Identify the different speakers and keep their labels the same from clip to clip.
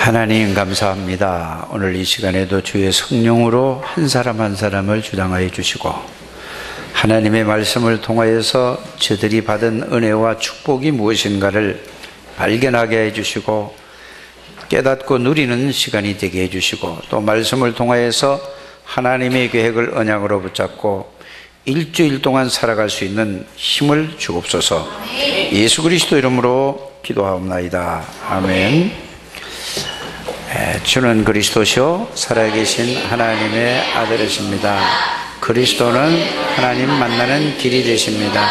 Speaker 1: 하나님 감사합니다. 오늘 이 시간에도 주의 성령으로 한 사람 한 사람을 주장하여 주시고 하나님의 말씀을 통하여서 저들이 받은 은혜와 축복이 무엇인가를 발견하게 해주시고 깨닫고 누리는 시간이 되게 해주시고 또 말씀을 통하여서 하나님의 계획을 언약으로 붙잡고 일주일 동안 살아갈 수 있는 힘을 주옵소서. 예수 그리스도 이름으로 기도하옵나이다. 아멘. 주는 그리스도시요 살아계신 하나님의 아들이십니다. 그리스도는 하나님 만나는 길이 되십니다.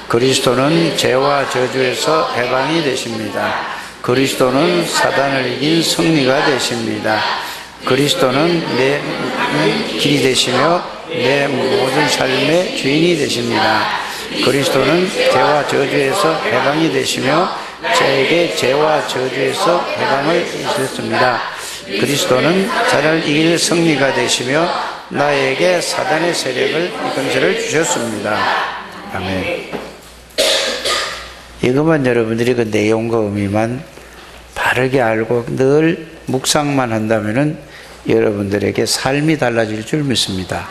Speaker 1: 그리스도는 죄와 저주에서 해방이 되십니다. 그리스도는 사단을 이긴 승리가 되십니다. 그리스도는 내 길이 되시며 내 모든 삶의 주인이 되십니다. 그리스도는 죄와 저주에서 해방이 되시며 저에게 죄와 저주에서 해방을 주셨습니다. 그리스도는 저를 이길 승리가 되시며 나에게 사단의 세력을 이건설을 주셨습니다. 아멘. 이것만 여러분들이 그 내용과 의미만 바르게 알고 늘 묵상만 한다면은 여러분들에게 삶이 달라질 줄 믿습니다.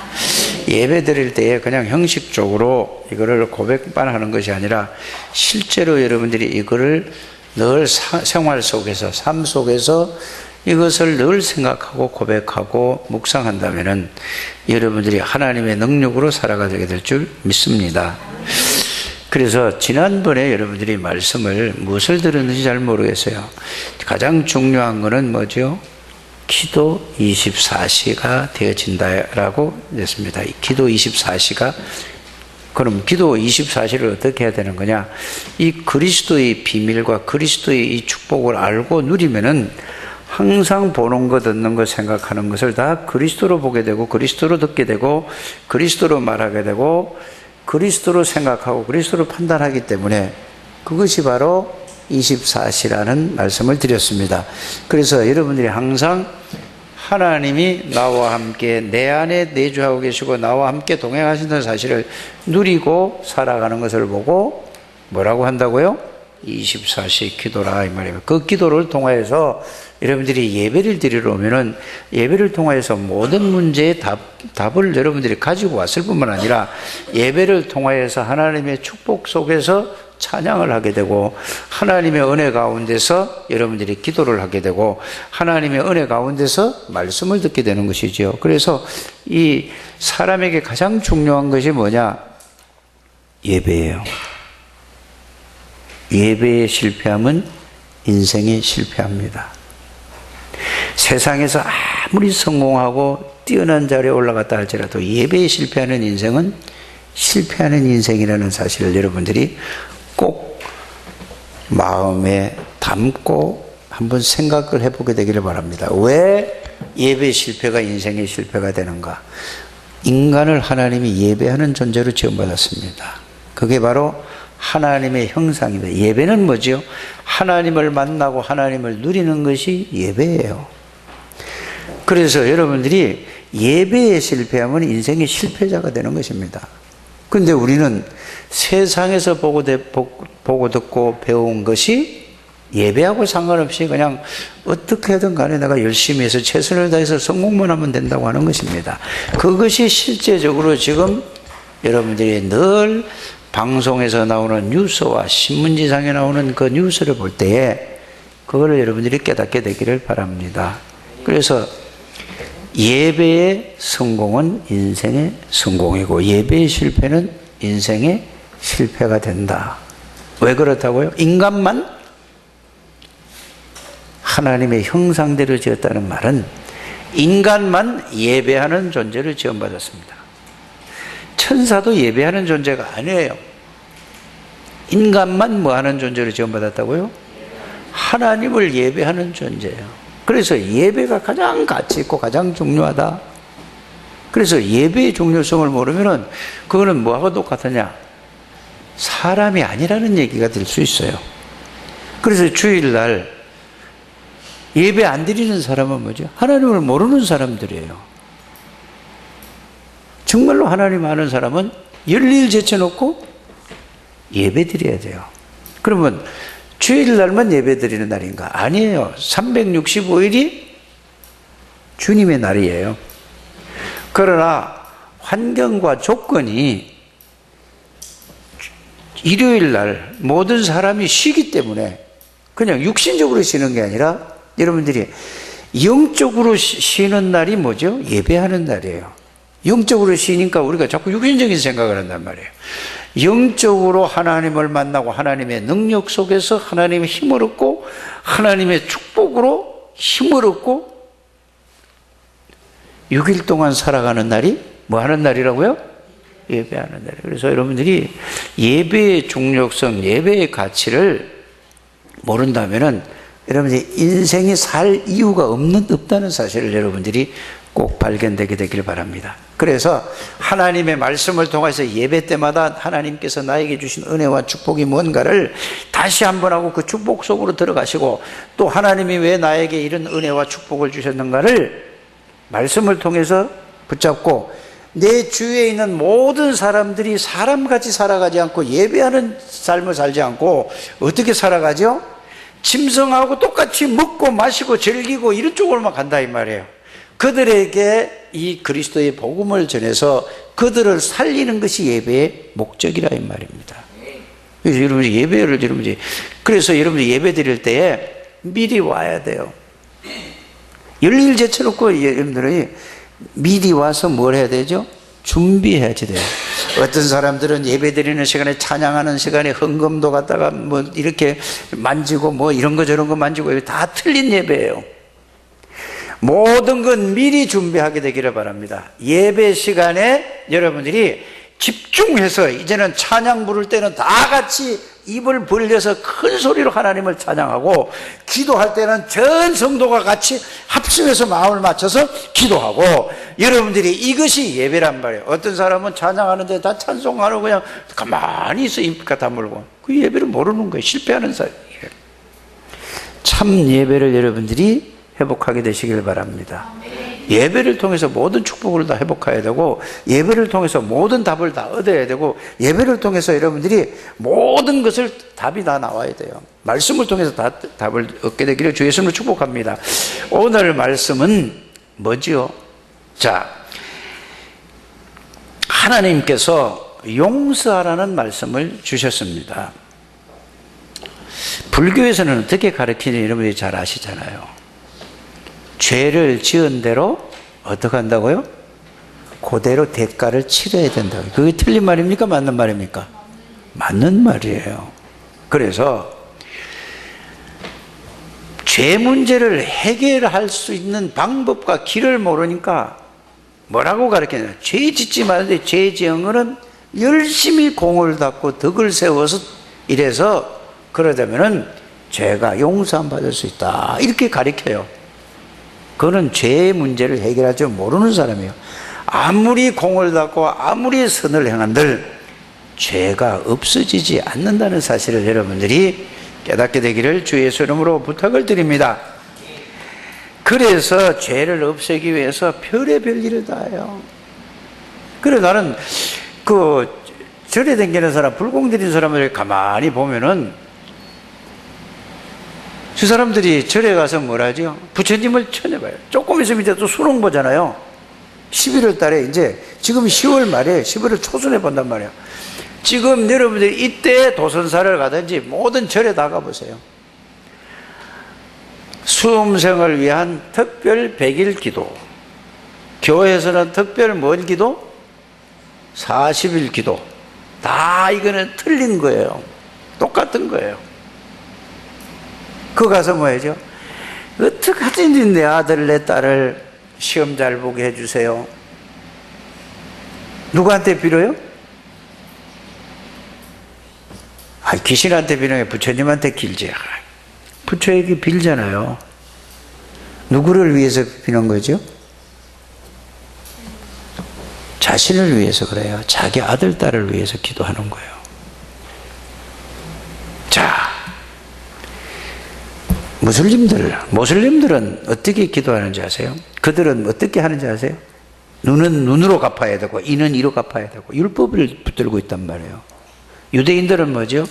Speaker 1: 예배 드릴 때에 그냥 형식적으로 이거를 고백만 하는 것이 아니라 실제로 여러분들이 이거를 늘 생활 속에서 삶 속에서 이것을 늘 생각하고 고백하고 묵상한다면은 여러분들이 하나님의 능력으로 살아가게 될 줄 믿습니다. 그래서 지난번에 여러분들이 말씀을 무엇을 들었는지 잘 모르겠어요. 가장 중요한 거는 뭐죠? 기도 24시가 되어진다라고 했습니다. 기도 24시가 그럼 기도 24시를 어떻게 해야 되는 거냐? 이 그리스도의 비밀과 그리스도의 이 축복을 알고 누리면은 항상 보는 것, 듣는 것, 생각하는 것을 다 그리스도로 보게 되고 그리스도로 듣게 되고 그리스도로 말하게 되고 그리스도로 생각하고 그리스도로 판단하기 때문에 그것이 바로 24시라는 말씀을 드렸습니다. 그래서 여러분들이 항상 하나님이 나와 함께 내 안에 내주하고 계시고 나와 함께 동행하신다는 사실을 누리고 살아가는 것을 보고 뭐라고 한다고요? 24시 기도라 이 말이에요. 그 기도를 통하여서 여러분들이 예배를 드리러 오면은 예배를 통하여서 모든 문제의 답을 여러분들이 가지고 왔을 뿐만 아니라 예배를 통하여서 하나님의 축복 속에서 찬양을 하게 되고 하나님의 은혜 가운데서 여러분들이 기도를 하게 되고 하나님의 은혜 가운데서 말씀을 듣게 되는 것이죠. 그래서 이 사람에게 가장 중요한 것이 뭐냐? 예배예요. 예배에 실패하면 인생이 실패합니다. 세상에서 아무리 성공하고 뛰어난 자리에 올라갔다 할지라도 예배에 실패하는 인생은 실패하는 인생이라는 사실을 여러분들이 꼭 마음에 담고 한번 생각을 해보게 되기를 바랍니다. 왜 예배 실패가 인생의 실패가 되는가? 인간을 하나님이 예배하는 존재로 지음받았습니다. 그게 바로 하나님의 형상입니다. 예배는 뭐죠? 하나님을 만나고 하나님을 누리는 것이 예배예요. 그래서 여러분들이 예배에 실패하면 인생의 실패자가 되는 것입니다. 그런데 우리는 세상에서 보고 듣고 배운 것이 예배하고 상관없이 그냥 어떻게 하든 간에 내가 열심히 해서 최선을 다해서 성공만 하면 된다고 하는 것입니다. 그것이 실제적으로 지금 여러분들이 늘 방송에서 나오는 뉴스와 신문지상에 나오는 그 뉴스를 볼 때에 그거를 여러분들이 깨닫게 되기를 바랍니다. 그래서 예배의 성공은 인생의 성공이고 예배의 실패는 인생의 실패가 된다. 왜 그렇다고요? 인간만 하나님의 형상대로 지었다는 말은 인간만 예배하는 존재를 지음받았습니다. 천사도 예배하는 존재가 아니에요. 인간만 뭐 하는 존재로 지음받았다고요? 하나님을 예배하는 존재예요. 그래서 예배가 가장 가치 있고 가장 중요하다. 그래서 예배의 중요성을 모르면은 그거는 뭐하고 똑같으냐? 사람이 아니라는 얘기가 될 수 있어요. 그래서 주일날 예배 안 드리는 사람은 뭐죠? 하나님을 모르는 사람들이에요. 정말로 하나님 아는 사람은 열일 제쳐놓고 예배 드려야 돼요. 그러면 주일날만 예배 드리는 날인가? 아니에요. 365일이 주님의 날이에요. 그러나 환경과 조건이 일요일날 모든 사람이 쉬기 때문에 그냥 육신적으로 쉬는 게 아니라 여러분들이 영적으로 쉬는 날이 뭐죠? 예배하는 날이에요. 영적으로 쉬니까 우리가 자꾸 육신적인 생각을 한단 말이에요. 영적으로 하나님을 만나고 하나님의 능력 속에서 하나님의 힘을 얻고 하나님의 축복으로 힘을 얻고 6일 동안 살아가는 날이 뭐 하는 날이라고요? 예배하는 날이에요. 그래서 여러분들이 예배의 중요성, 예배의 가치를 모른다면은 여러분들이 인생이 살 이유가 없다는 사실을 여러분들이 꼭 발견되게 되길 바랍니다. 그래서 하나님의 말씀을 통해서 예배 때마다 하나님께서 나에게 주신 은혜와 축복이 뭔가를 다시 한번 하고 그 축복 속으로 들어가시고 또 하나님이 왜 나에게 이런 은혜와 축복을 주셨는가를 말씀을 통해서 붙잡고 내 주위에 있는 모든 사람들이 사람같이 살아가지 않고 예배하는 삶을 살지 않고 어떻게 살아가죠? 짐승하고 똑같이 먹고 마시고 즐기고 이런 쪽으로만 간다 이 말이에요. 그들에게 이 그리스도의 복음을 전해서 그들을 살리는 것이 예배의 목적이라 이 말입니다. 그래서 여러분이 예배를 그래서 여러분이 예배 드릴 때에 미리 와야 돼요. 열일 제쳐놓고 여러분들이 미리 와서 뭘 해야 되죠? 준비해야지 돼요. 어떤 사람들은 예배 드리는 시간에 찬양하는 시간에 헌금도 갖다가 뭐 이렇게 만지고 뭐 이런 거 저런 거 만지고 이거 다 틀린 예배예요. 모든 건 미리 준비하게 되기를 바랍니다. 예배 시간에 여러분들이 집중해서 이제는 찬양 부를 때는 다 같이 입을 벌려서 큰 소리로 하나님을 찬양하고 기도할 때는 전 성도가 같이 합심해서 마음을 맞춰서 기도하고 여러분들이 이것이 예배란 말이에요. 어떤 사람은 찬양하는데 다 찬송하고 그냥 가만히 있어 입 다물고 그 예배를 모르는 거예요. 실패하는 사람이에요. 참 예배를 여러분들이 회복하게 되시길 바랍니다. 예배를 통해서 모든 축복을 다 회복해야 되고 예배를 통해서 모든 답을 다 얻어야 되고 예배를 통해서 여러분들이 모든 것을 답이 다 나와야 돼요. 말씀을 통해서 다 답을 얻게 되기를 주 예수님으로 축복합니다. 오늘 말씀은 뭐지요? 자, 하나님께서 용서하라는 말씀을 주셨습니다. 불교에서는 어떻게 가르치는지 여러분들이 잘 아시잖아요. 죄를 지은 대로 어떻게 한다고요? 그대로 대가를 치러야 된다고요. 그게 틀린 말입니까? 맞는 말입니까? 맞는 말이에요. 그래서 죄 문제를 해결할 수 있는 방법과 길을 모르니까 뭐라고 가르치냐? 죄 짓지 말는데 죄 지은 거는 열심히 공을 닦고 덕을 세워서 이래서 그러자면은 죄가 용서함 받을 수 있다. 이렇게 가르쳐요. 그거는 죄의 문제를 해결할 줄 모르는 사람이에요. 아무리 공을 닦고 아무리 선을 행한들 죄가 없어지지 않는다는 사실을 여러분들이 깨닫게 되기를 주 예수 이름으로 부탁을 드립니다. 그래서 죄를 없애기 위해서 별의별 일을 다 해요. 그래 나는 그 절에 다니는 사람, 불공 들인 사람을 가만히 보면은 그 사람들이 절에 가서 뭘 하죠? 부처님을 쳐내봐요. 조금 있으면 이제 또 수능 보잖아요. 11월 달에 이제 지금 10월 말에 11월 초순에 본단 말이에요. 지금 여러분들이 이때 도선사를 가든지 모든 절에 다 가보세요. 수험생을 위한 특별 100일 기도, 교회에서는 특별 뭔 기도? 40일 기도. 다 이거는 틀린 거예요. 똑같은 거예요. 그거 가서 뭐 해죠? 어떡하지 내 아들 내 딸을 시험 잘 보게 해주세요. 누구한테 빌어요? 귀신한테 비는 게 부처님한테 길지. 부처에게 빌잖아요. 누구를 위해서 비는 거죠? 자신을 위해서 그래요. 자기 아들 딸을 위해서 기도하는 거예요. 자, 모슬림들은 어떻게 기도하는지 아세요? 그들은 어떻게 하는지 아세요? 눈은 눈으로 갚아야 되고 이는 이로 갚아야 되고 율법을 붙들고 있단 말이에요. 유대인들은 뭐죠?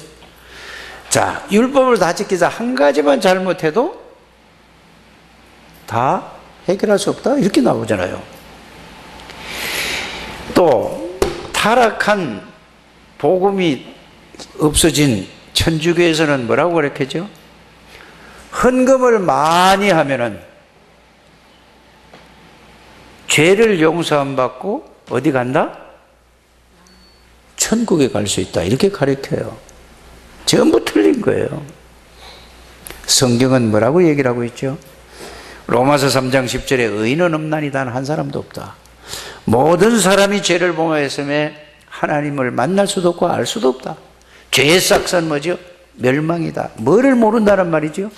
Speaker 1: 자, 율법을 다 지키자 한 가지만 잘못해도 다 해결할 수 없다 이렇게 나오잖아요. 또 타락한 복음이 없어진 천주교에서는 뭐라고 가르쳐죠? 헌금을 많이 하면은 죄를 용서 안 받고 어디 간다? 천국에 갈 수 있다 이렇게 가르쳐요. 전부 틀린 거예요. 성경은 뭐라고 얘기를 하고 있죠? 로마서 3장 10절에 의인은 없나니 단 한 사람도 없다. 모든 사람이 죄를 범하였음에 하나님을 만날 수도 없고 알 수도 없다. 죄의 싹은 뭐죠? 멸망이다. 뭐를 모른다는 말이죠?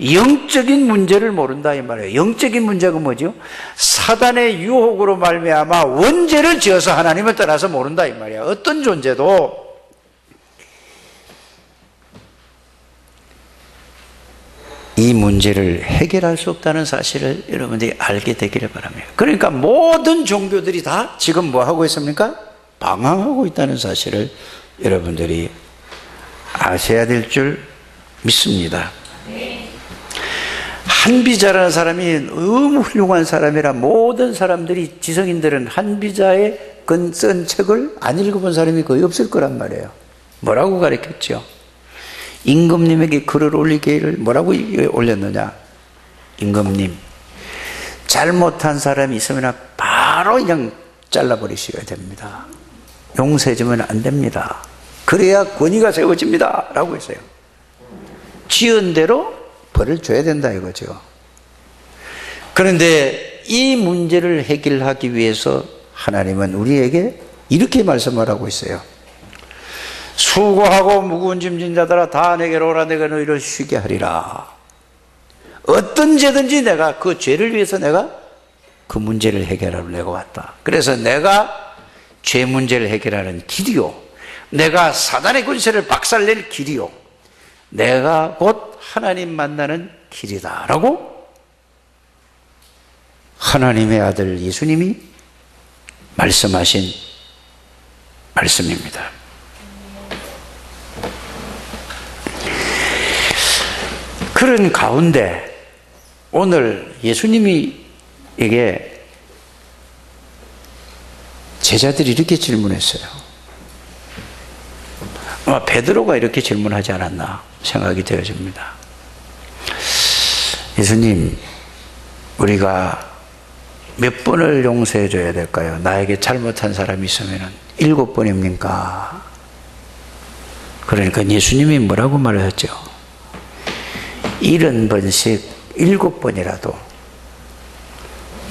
Speaker 1: 영적인 문제를 모른다 이 말이에요. 영적인 문제가 뭐죠? 사단의 유혹으로 말미암아 원죄를 지어서 하나님을 떠나서 모른다 이 말이야. 어떤 존재도 이 문제를 해결할 수 없다는 사실을 여러분들이 알게 되기를 바랍니다. 그러니까 모든 종교들이 다 지금 뭐 하고 있습니까? 방황하고 있다는 사실을 여러분들이 아셔야 될 줄 믿습니다. 한비자라는 사람이 너무 훌륭한 사람이라 모든 사람들이, 지성인들은 한비자의 쓴 책을 안 읽어본 사람이 거의 없을 거란 말이에요. 뭐라고 가르쳤죠? 임금님에게 글을 올리기를 뭐라고 올렸느냐? 임금님, 잘못한 사람이 있으면 바로 그냥 잘라버리셔야 됩니다. 용서해주면 안 됩니다. 그래야 권위가 세워집니다 라고 했어요. 지은 대로 벌을 줘야 된다 이거죠. 그런데 이 문제를 해결하기 위해서 하나님은 우리에게 이렇게 말씀을 하고 있어요. 수고하고 무거운 짐진 자들아 다 내게로 오라, 내가 너희를 쉬게 하리라. 어떤 죄든지 내가 그 죄를 위해서 내가 그 문제를 해결하러 내가 왔다. 그래서 내가 죄 문제를 해결하는 길이요, 내가 사단의 권세를 박살낼 길이요, 내가 곧 하나님 만나는 길이다 라고 하나님의 아들 예수님이 말씀하신 말씀입니다. 그런 가운데 오늘 예수님이 에게 제자들이 이렇게 질문했어요. 아마 베드로가 이렇게 질문하지 않았나 생각이 되어집니다. 예수님, 우리가 몇 번을 용서해 줘야 될까요? 나에게 잘못한 사람이 있으면 7번입니까? 그러니까 예수님이 뭐라고 말하셨죠? 70번씩 7번이라도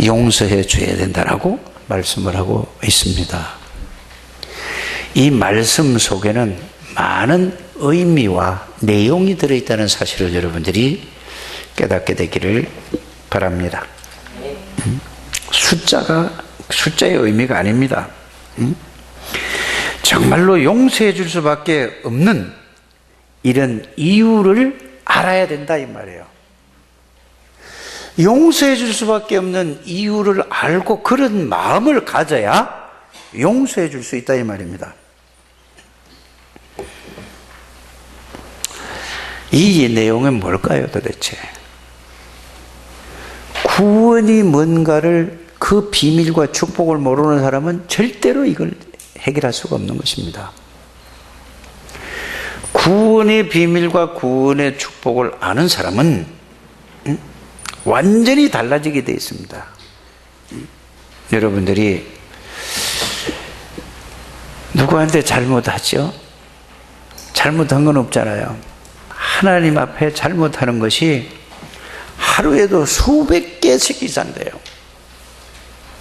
Speaker 1: 용서해 줘야 된다라고 말씀을 하고 있습니다. 이 말씀 속에는 많은 의미와 내용이 들어있다는 사실을 여러분들이 깨닫게 되기를 바랍니다. 숫자의 의미가 아닙니다. 정말로 용서해 줄 수밖에 없는 이런 이유를 알아야 된다 이 말이에요. 용서해 줄 수밖에 없는 이유를 알고 그런 마음을 가져야 용서해 줄 수 있다 이 말입니다. 이 내용은 뭘까요 도대체? 구원이 뭔가를, 그 비밀과 축복을 모르는 사람은 절대로 이걸 해결할 수가 없는 것입니다. 구원의 비밀과 구원의 축복을 아는 사람은 완전히 달라지게 되어 있습니다. 여러분들이 누구한테 잘못하죠? 잘못한 건 없잖아요. 하나님 앞에 잘못하는 것이 하루에도 수백 개씩 이상돼요.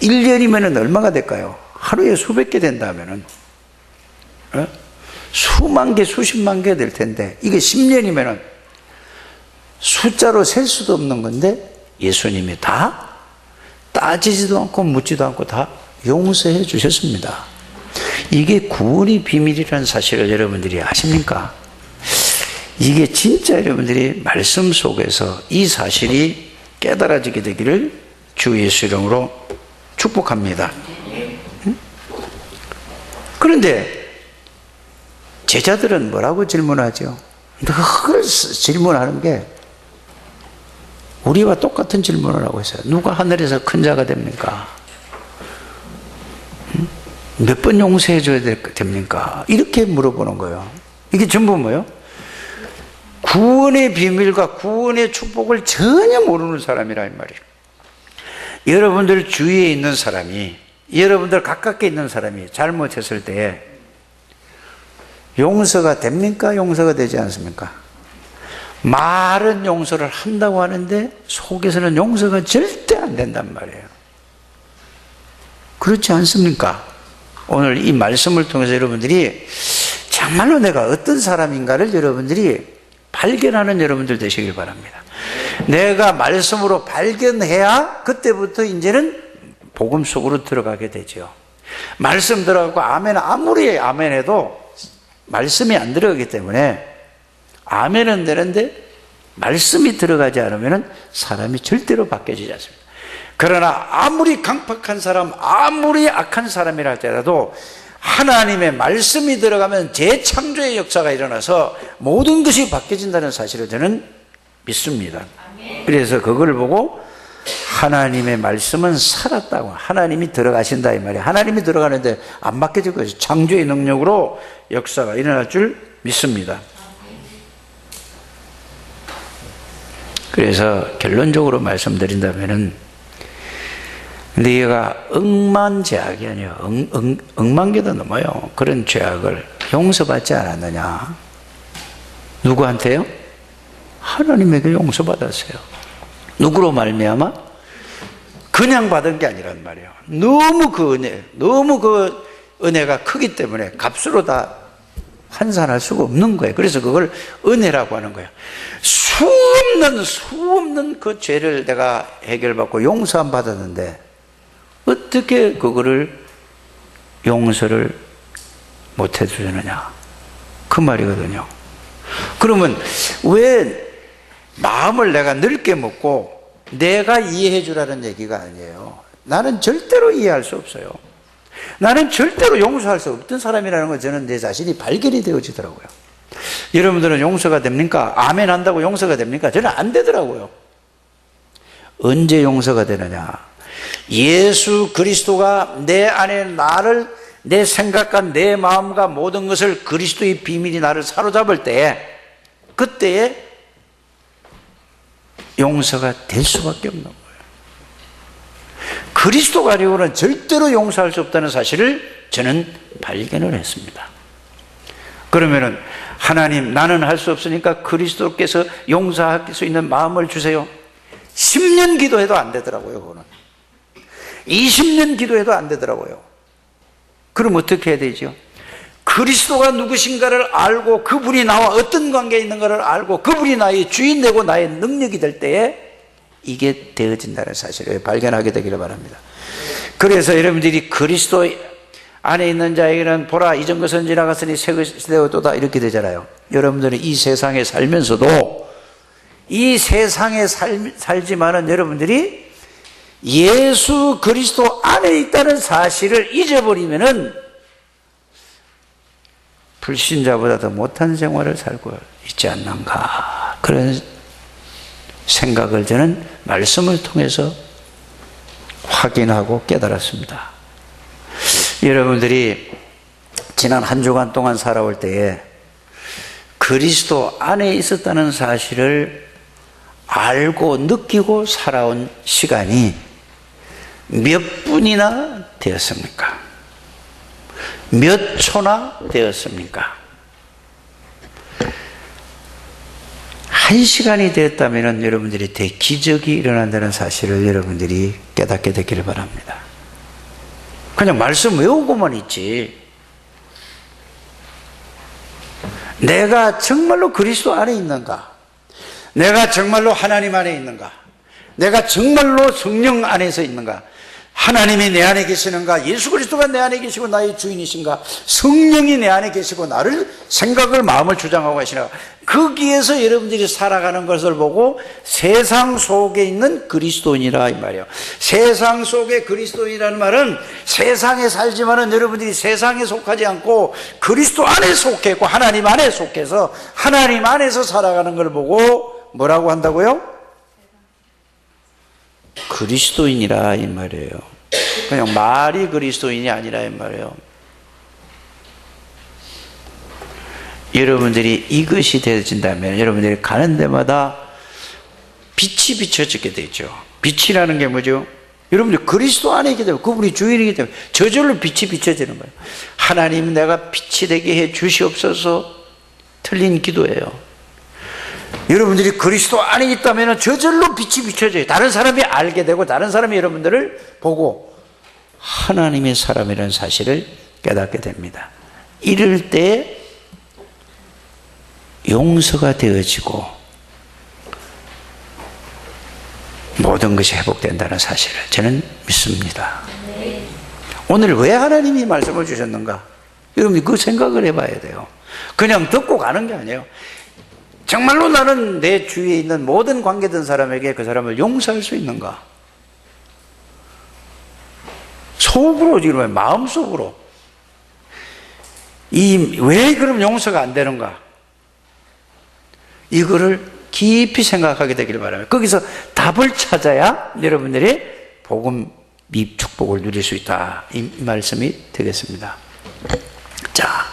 Speaker 1: 1년이면 얼마가 될까요? 하루에 수백 개 된다면은 수만 개, 수십만 개 될 텐데, 이게 10년이면은 숫자로 셀 수도 없는 건데 예수님이 다 따지지도 않고 묻지도 않고 다 용서해 주셨습니다. 이게 구원의 비밀이라는 사실을 여러분들이 아십니까? 이게 진짜 여러분들이 말씀 속에서 이 사실이 깨달아지게 되기를 주 예수 이름으로 축복합니다. 그런데 제자들은 뭐라고 질문하죠? 늘 질문하는 게 우리와 똑같은 질문을 하고 있어요. 누가 하늘에서 큰 자가 됩니까? 몇 번 용서해 줘야 됩니까? 이렇게 물어보는 거예요. 이게 전부 뭐예요? 구원의 비밀과 구원의 축복을 전혀 모르는 사람이라 이 말이에요. 여러분들 주위에 있는 사람이, 여러분들 가깝게 있는 사람이 잘못했을 때 용서가 됩니까? 용서가 되지 않습니까? 말은 용서를 한다고 하는데 속에서는 용서가 절대 안 된단 말이에요. 그렇지 않습니까? 오늘 이 말씀을 통해서 여러분들이 정말로 내가 어떤 사람인가를 여러분들이 발견하는 여러분들 되시길 바랍니다. 내가 말씀으로 발견해야 그때부터 이제는 복음 속으로 들어가게 되죠. 말씀 들어가고 아멘, 아무리 아멘 해도 말씀이 안 들어가기 때문에 아멘은 되는데 말씀이 들어가지 않으면 사람이 절대로 바뀌어지지 않습니다. 그러나 아무리 강팍한 사람, 아무리 악한 사람이라 할지라도 하나님의 말씀이 들어가면 재창조의 역사가 일어나서 모든 것이 바뀌어진다는 사실을 저는 믿습니다. 그래서 그걸 보고 하나님의 말씀은 살았다고, 하나님이 들어가신다 이 말이에요. 하나님이 들어가는데 안 바뀌어질 것이 창조의 능력으로 역사가 일어날 줄 믿습니다. 그래서 결론적으로 말씀드린다면은 네가 억만 죄악이 아니에요. 억만 개도 넘어요. 그런 죄악을 용서받지 않았느냐? 누구한테요? 하나님에게 용서받았어요. 누구로 말미암아? 그냥 받은 게 아니란 말이에요. 너무 그 은혜, 너무 그 은혜가 크기 때문에 값으로 다 환산할 수가 없는 거예요. 그래서 그걸 은혜라고 하는 거예요. 수없는 그 죄를 내가 해결받고 용서함 받았는데 어떻게 그거를 용서를 못 해주느냐? 그 말이거든요. 그러면 왜 마음을 내가 넓게 먹고 내가 이해해 주라는 얘기가 아니에요. 나는 절대로 이해할 수 없어요. 나는 절대로 용서할 수 없던 사람이라는 걸 저는 내 자신이 발견이 되어지더라고요. 여러분들은 용서가 됩니까? 아멘 한다고 용서가 됩니까? 저는 안 되더라고요. 언제 용서가 되느냐? 예수 그리스도가 내 안에 나를, 내 생각과 내 마음과 모든 것을 그리스도의 비밀이 나를 사로잡을 때, 그때에 용서가 될 수밖에 없는 거예요. 그리스도가 아니고는 절대로 용서할 수 없다는 사실을 저는 발견을 했습니다. 그러면은 하나님, 나는 할 수 없으니까 그리스도께서 용서할 수 있는 마음을 주세요. 10년 기도해도 안 되더라고요. 그거는 20년 기도해도 안 되더라고요. 그럼 어떻게 해야 되죠? 그리스도가 누구신가를 알고 그분이 나와 어떤 관계에 있는가를 알고 그분이 나의 주인 되고 나의 능력이 될 때에 이게 되어진다는 사실을 발견하게 되기를 바랍니다. 그래서 여러분들이 그리스도 안에 있는 자에게는 보라, 이전 것은 지나갔으니 새 것이 되었도다, 이렇게 되잖아요. 여러분들은 이 세상에 살면서도 이 세상에 살지만은 여러분들이 예수 그리스도 안에 있다는 사실을 잊어버리면은 불신자보다 더 못한 생활을 살고 있지 않는가, 그런 생각을 저는 말씀을 통해서 확인하고 깨달았습니다. 여러분들이 지난 한 주간 동안 살아올 때에 그리스도 안에 있었다는 사실을 알고 느끼고 살아온 시간이 몇 분이나 되었습니까? 몇 초나 되었습니까? 1시간이 되었다면 여러분들이 대기적이 일어난다는 사실을 여러분들이 깨닫게 되기를 바랍니다. 그냥 말씀 외우고만 있지, 내가 정말로 그리스도 안에 있는가? 내가 정말로 하나님 안에 있는가? 내가 정말로 성령 안에서 있는가? 하나님이 내 안에 계시는가? 예수 그리스도가 내 안에 계시고 나의 주인이신가? 성령이 내 안에 계시고 나를 생각을 마음을 주장하고 계시나? 거기에서 여러분들이 살아가는 것을 보고 세상 속에 있는 그리스도인이라 이 말이에요. 세상 속에 그리스도인이라는 말은 세상에 살지만은 여러분들이 세상에 속하지 않고 그리스도 안에 속해 있고 하나님 안에 속해서 하나님 안에서 살아가는 걸 보고 뭐라고 한다고요? 그리스도인이라 이 말이에요. 그냥 말이 그리스도인이 아니라 이 말이에요. 여러분들이 이것이 되어진다면 여러분들이 가는 데마다 빛이 비춰지게 되죠. 빛이라는 게 뭐죠? 여러분들 그리스도 안에 있기 때문에 그분이 주인이기 때문에 저절로 빛이 비춰지는 거예요. 하나님 내가 빛이 되게 해 주시옵소서. 틀린 기도예요. 여러분들이 그리스도 안에 있다면 저절로 빛이 비춰져요. 다른 사람이 알게 되고 다른 사람이 여러분들을 보고 하나님의 사람이라는 사실을 깨닫게 됩니다. 이럴 때 용서가 되어지고 모든 것이 회복된다는 사실을 저는 믿습니다. 오늘 왜 하나님이 말씀을 주셨는가? 여러분이 그 생각을 해봐야 돼요. 그냥 듣고 가는 게 아니에요. 정말로 나는 내 주위에 있는 모든 관계된 사람에게 그 사람을 용서할 수 있는가? 속으로 지금 마음속으로 왜 그럼 용서가 안 되는가? 이거를 깊이 생각하게 되기를 바랍니다. 거기서 답을 찾아야 여러분들이 복음 이 축복을 누릴 수 있다. 이 말씀이 되겠습니다. 자,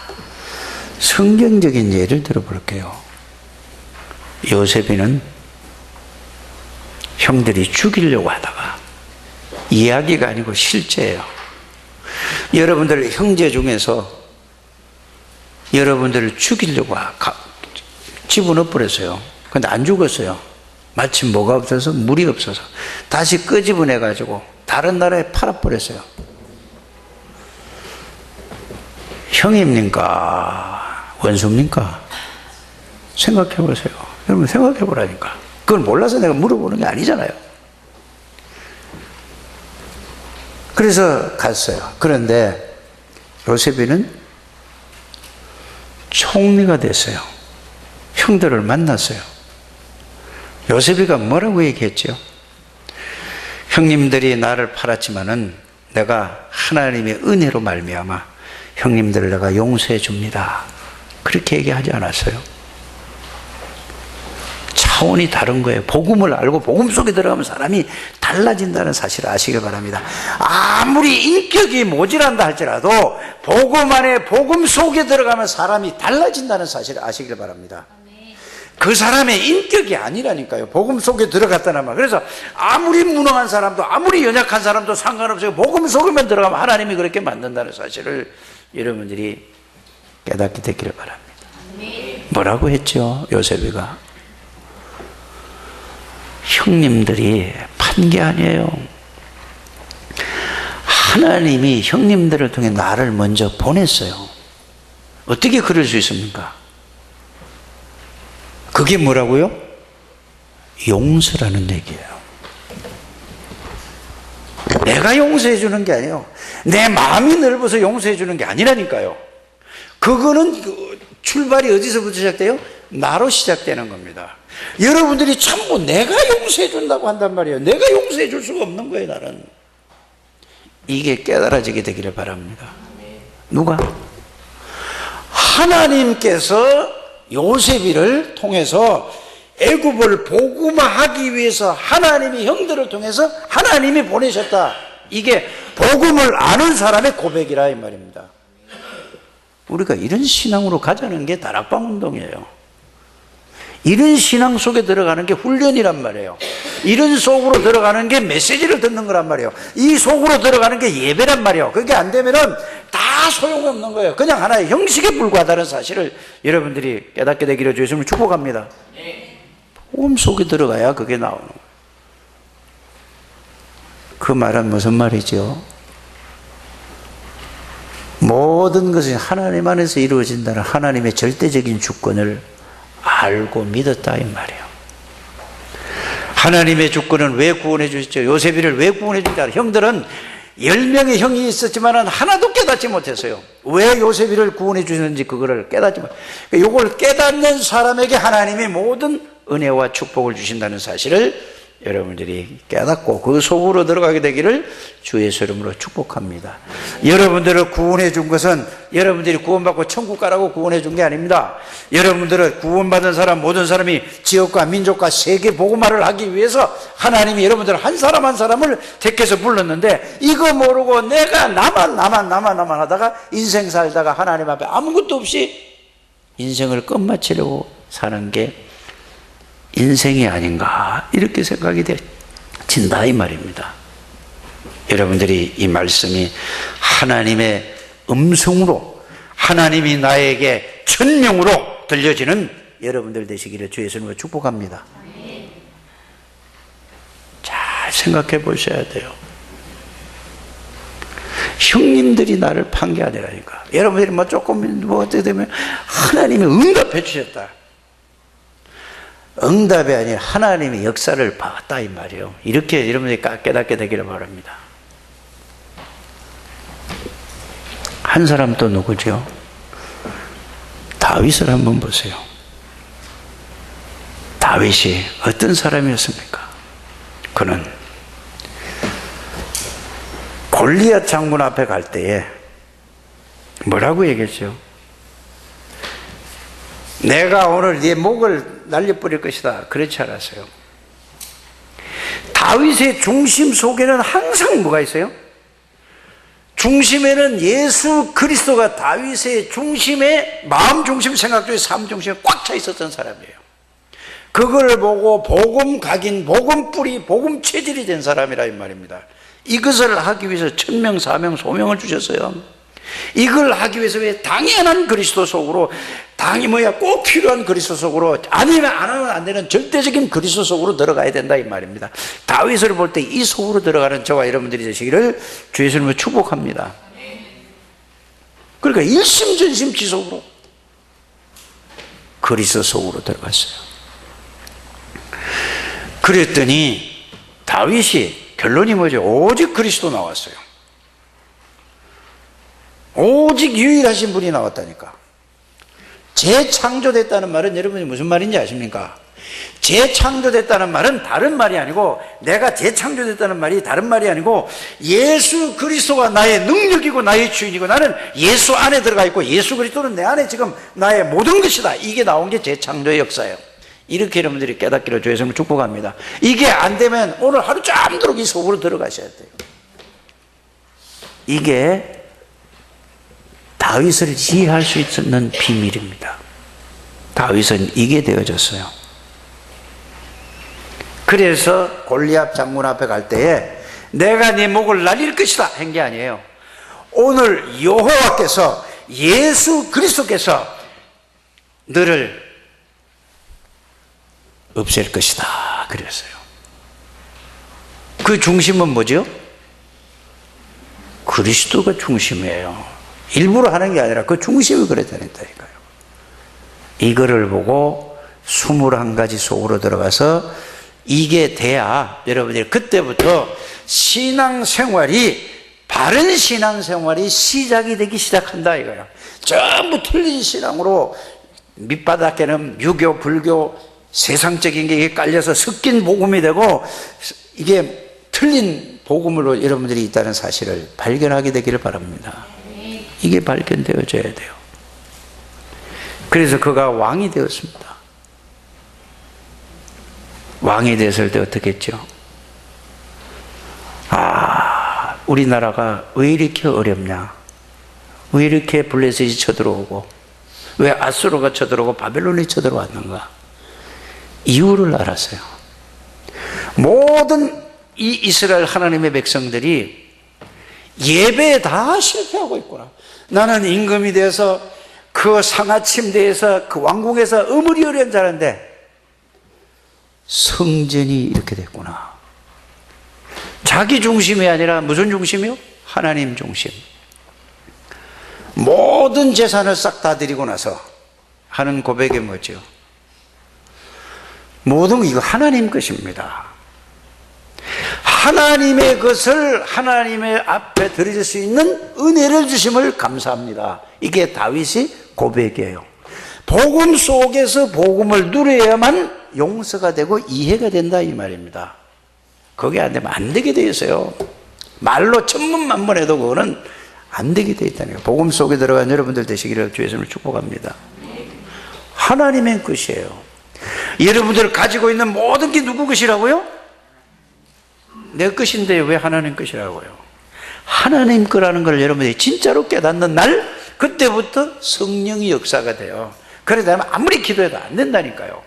Speaker 1: 성경적인 예를 들어볼게요. 요셉이는 형들이 죽이려고 하다가 이야기가 아니고 실제예요. 여러분들 형제 중에서 여러분들을 죽이려고 집어넣어 버렸어요. 근데 안 죽었어요. 마침 뭐가 없어서 물이 없어서 다시 끄집어내 가지고 다른 나라에 팔아버렸어요. 형입니까? 원수입니까? 생각해 보세요. 여러분 생각해 보라니까. 그걸 몰라서 내가 물어보는 게 아니잖아요. 그래서 갔어요. 그런데 요셉이는 총리가 됐어요. 형들을 만났어요. 요셉이가 뭐라고 얘기했죠? 형님들이 나를 팔았지만은 내가 하나님의 은혜로 말미암아 형님들을 내가 용서해 줍니다. 그렇게 얘기하지 않았어요? 차원이 다른 거예요. 복음을 알고 복음 속에 들어가면 사람이 달라진다는 사실을 아시길 바랍니다. 아무리 인격이 모자란다 할지라도 복음 안에 복음 속에 들어가면 사람이 달라진다는 사실을 아시길 바랍니다. 그 사람의 인격이 아니라니까요. 복음 속에 들어갔다는 말. 그래서 아무리 무능한 사람도 아무리 연약한 사람도 상관없어요. 복음 속에만 들어가면 하나님이 그렇게 만든다는 사실을 여러분들이 깨닫게 되기를 바랍니다. 뭐라고 했죠? 요셉이가 형님들이 판 게 아니에요. 하나님이 형님들을 통해 나를 먼저 보냈어요. 어떻게 그럴 수 있습니까? 그게 뭐라고요? 용서라는 얘기예요. 내가 용서해 주는 게 아니에요. 내 마음이 넓어서 용서해 주는 게 아니라니까요. 그거는 출발이 어디서부터 시작돼요? 나로 시작되는 겁니다. 여러분들이 전부 내가 용서해 준다고 한단 말이에요. 내가 용서해 줄 수가 없는 거예요, 나는. 이게 깨달아지게 되기를 바랍니다. 누가? 하나님께서 요셉이를 통해서 애굽을 복음화하기 위해서 하나님이 형들을 통해서 하나님이 보내셨다. 이게 복음을 아는 사람의 고백이라 이 말입니다. 우리가 이런 신앙으로 가자는 게 다락방 운동이에요. 이런 신앙 속에 들어가는 게 훈련이란 말이에요. 이런 속으로 들어가는 게 메시지를 듣는 거란 말이에요. 이 속으로 들어가는 게 예배란 말이에요. 그게 안 되면은 다 소용없는 거예요. 그냥 하나의 형식에 불과하다는 사실을 여러분들이 깨닫게 되기를 주님을 축복합니다. 복음 속에 들어가야 그게 나오는 거예요. 그 말은 무슨 말이죠? 모든 것이 하나님 안에서 이루어진다는 하나님의 절대적인 주권을 알고 믿었다 이 말이에요. 하나님의 주권은 왜 구원해 주셨죠? 요셉이를 왜 구원해 주셨다? 형들은 10명의 형이 있었지만 하나도 깨닫지 못했어요. 왜 요셉이를 구원해 주셨는지 그거를 깨닫지 못. 이걸 깨닫는 사람에게 하나님이 모든 은혜와 축복을 주신다는 사실을 여러분들이 깨닫고 그 속으로 들어가게 되기를 주 예수 이름으로 축복합니다. 여러분들을 구원해 준 것은 여러분들이 구원받고 천국 가라고 구원해 준 게 아닙니다. 여러분들을 구원받은 사람 모든 사람이 지역과 민족과 세계 복음화를 하기 위해서 하나님이 여러분들 한 사람 한 사람을 택해서 불렀는데, 이거 모르고 내가 나만 하다가 인생 살다가 하나님 앞에 아무것도 없이 인생을 끝마치려고 사는 게 인생이 아닌가, 이렇게 생각이 된다 이 말입니다. 여러분들이 이 말씀이 하나님의 음성으로, 하나님이 나에게 천명으로 들려지는 여러분들 되시기를 주 예수님으로 축복합니다. 잘 생각해 보셔야 돼요. 형님들이 나를 판 게 아니라니까. 여러분들이 뭐 조금 뭐 어떻게 되면 하나님이 응답해 주셨다, 응답이 아니라 하나님의 역사를 봤다 이 말이에요. 이렇게 여러분들이 깨닫게 되기를 바랍니다. 한 사람 또 누구죠? 다윗을 한번 보세요. 다윗이 어떤 사람이었습니까? 그는 골리앗 장군 앞에 갈 때에 뭐라고 얘기했죠? 내가 오늘 네 목을 날려버릴 것이다. 그렇지 않았어요. 다윗의 중심 속에는 항상 뭐가 있어요? 중심에는 예수 그리스도가 다윗의 중심에, 마음 중심, 생각 중심, 삶 중심에 꽉 차 있었던 사람이에요. 그걸 보고 복음 각인, 복음 뿌리, 복음 체질이 된 사람이라 이 말입니다. 이것을 하기 위해서 천명, 사명, 소명을 주셨어요. 이걸 하기 위해서 왜 당연한 그리스도 속으로, 당이 뭐야, 꼭 필요한 그리스도 속으로, 아니면 안 하면 안 되는 절대적인 그리스도 속으로 들어가야 된다 이 말입니다. 다윗을 볼 때 이 속으로 들어가는 저와 여러분들이 되시기를 주 예수님을 축복합니다. 그러니까 일심전심 지속으로 그리스도 속으로 들어갔어요. 그랬더니 다윗이 결론이 뭐죠? 오직 그리스도 나왔어요. 오직 유일하신 분이 나왔다니까. 재창조됐다는 말은 여러분이 무슨 말인지 아십니까? 재창조됐다는 말은 다른 말이 아니고, 내가 재창조됐다는 말이 다른 말이 아니고, 예수 그리스도가 나의 능력이고 나의 주인이고, 나는 예수 안에 들어가 있고 예수 그리스도는 내 안에 지금 나의 모든 것이다. 이게 나온 게 재창조의 역사예요. 이렇게 여러분들이 깨닫기를 주 예수님을 축복합니다. 이게 안 되면 오늘 하루 잠들고 이 속으로 들어가셔야 돼요. 이게 다윗을 이해할 수 있는 비밀입니다. 다윗은 이게 되어졌어요. 그래서 골리앗 장군 앞에 갈 때에 내가 네 목을 날릴 것이다 한 게 아니에요. 오늘 여호와께서, 예수 그리스도께서 너를 없앨 것이다 그랬어요. 그 중심은 뭐죠? 그리스도가 중심이에요. 일부러 하는 게 아니라 그 중심이 그랬다니까요. 이거를 보고 21가지 속으로 들어가서 이게 돼야 여러분들이 그때부터 신앙생활이, 바른 신앙생활이 시작이 되기 시작한다 이거예요. 전부 틀린 신앙으로 밑바닥에는 유교, 불교, 세상적인 게 깔려서 섞인 복음이 되고, 이게 틀린 복음으로 여러분들이 있다는 사실을 발견하게 되기를 바랍니다. 이게 발견되어져야 돼요. 그래서 그가 왕이 되었습니다. 왕이 됐을 때 어떻게 했죠? 우리나라가 왜 이렇게 어렵냐? 왜 이렇게 블레셋이 쳐들어오고, 왜 아수르가 쳐들어오고 바벨론이 쳐들어왔는가? 이유를 알았어요. 모든 이 이스라엘 하나님의 백성들이 예배에 다 실패하고 있구나. 나는 임금이 돼서 그 상하 침대에서 그 왕궁에서 어머니어리한 자인데 성전이 이렇게 됐구나. 자기 중심이 아니라 무슨 중심이요? 하나님 중심. 모든 재산을 싹 다 드리고 나서 하는 고백이 뭐죠? 모든 이거 하나님 것입니다. 하나님의 것을 하나님의 앞에 드릴 수 있는 은혜를 주심을 감사합니다. 이게 다윗의 고백이에요. 복음 속에서 복음을 누려야만 용서가 되고 이해가 된다 이 말입니다. 그게 안 되면 안 되게 돼 있어요. 말로 천문만번해도 그거는 안 되게 돼 있다는 거예요. 복음 속에 들어간 여러분들 되시기를 주의 이름으로 축복합니다. 하나님의 것이에요. 여러분들 가지고 있는 모든 게 누구 것이라고요? 내 것인데 왜 하나님 것이라고요? 하나님 거라는 걸 여러분들이 진짜로 깨닫는 날, 그때부터 성령의 역사가 돼요. 그러다 아무리 기도해도 안 된다니까요.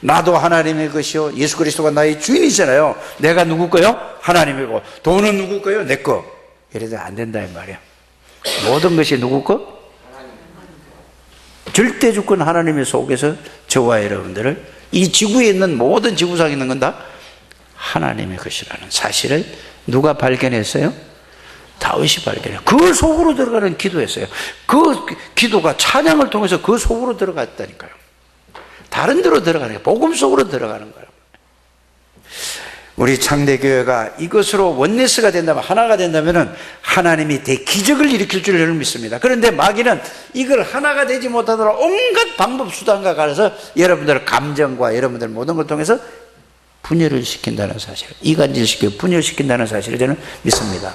Speaker 1: 나도 하나님의 것이요, 예수 그리스도가 나의 주인이잖아요. 내가 누구 거요? 하나님이고. 돈은 누구 거요? 내 거. 이래도 안 된다 이 말이야. 모든 것이 누구 거? 절대 주권 하나님의 속에서 저와 여러분들을, 이 지구에 있는 모든 지구상에 있는 건 다 하나님의 것이라는 사실을 누가 발견했어요? 다윗이 발견해요. 그 속으로 들어가는 기도였어요. 그 기도가 찬양을 통해서 그 속으로 들어갔다니까요. 다른 데로 들어가는 거예요. 복음 속으로 들어가는 거예요. 우리 창대교회가 이것으로 원네스가 된다면, 하나가 된다면 하나님이 대기적을 일으킬 줄 저는 믿습니다. 그런데 마귀는 이걸 하나가 되지 못하도록 온갖 방법 수단과 가려서 여러분들 감정과 여러분들 모든 걸 통해서 분열을 시킨다는 사실, 이간질시키고 분열시킨다는 사실을 저는 믿습니다.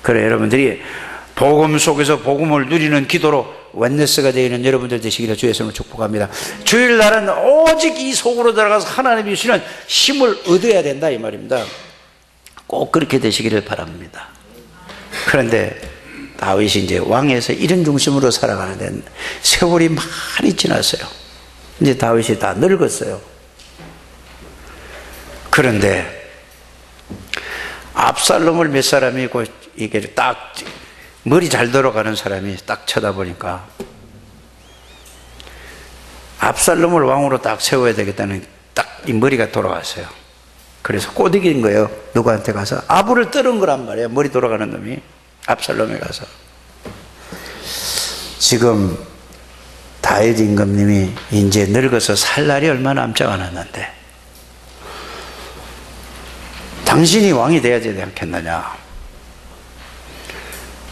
Speaker 1: 그래 여러분들이 복음 속에서 복음을 누리는 기도로 원네스가 되어 있는 여러분들 되시기를 주의 이름으로 축복합니다. 주일날은 오직 이 속으로 들어가서 하나님이 주시는 힘을 얻어야 된다 이 말입니다. 꼭 그렇게 되시기를 바랍니다. 그런데 다윗이 이제 왕에서 이런 중심으로 살아가는데 세월이 많이 지났어요. 이제 다윗이 다 늙었어요. 그런데 압살롬을 몇 사람이 이게 딱 머리 잘 돌아가는 사람이 딱 쳐다보니까 압살롬을 왕으로 딱 세워야 되겠다는 딱 이 머리가 돌아갔어요. 그래서 꼬드긴 거예요. 누구한테 가서 아부를 떨은 거란 말이에요. 머리 돌아가는 놈이 압살롬에 가서. 지금 다윗 임금님이 이제 늙어서 살 날이 얼마 남지 않았는데 당신이 왕이 돼야 되지 않겠느냐.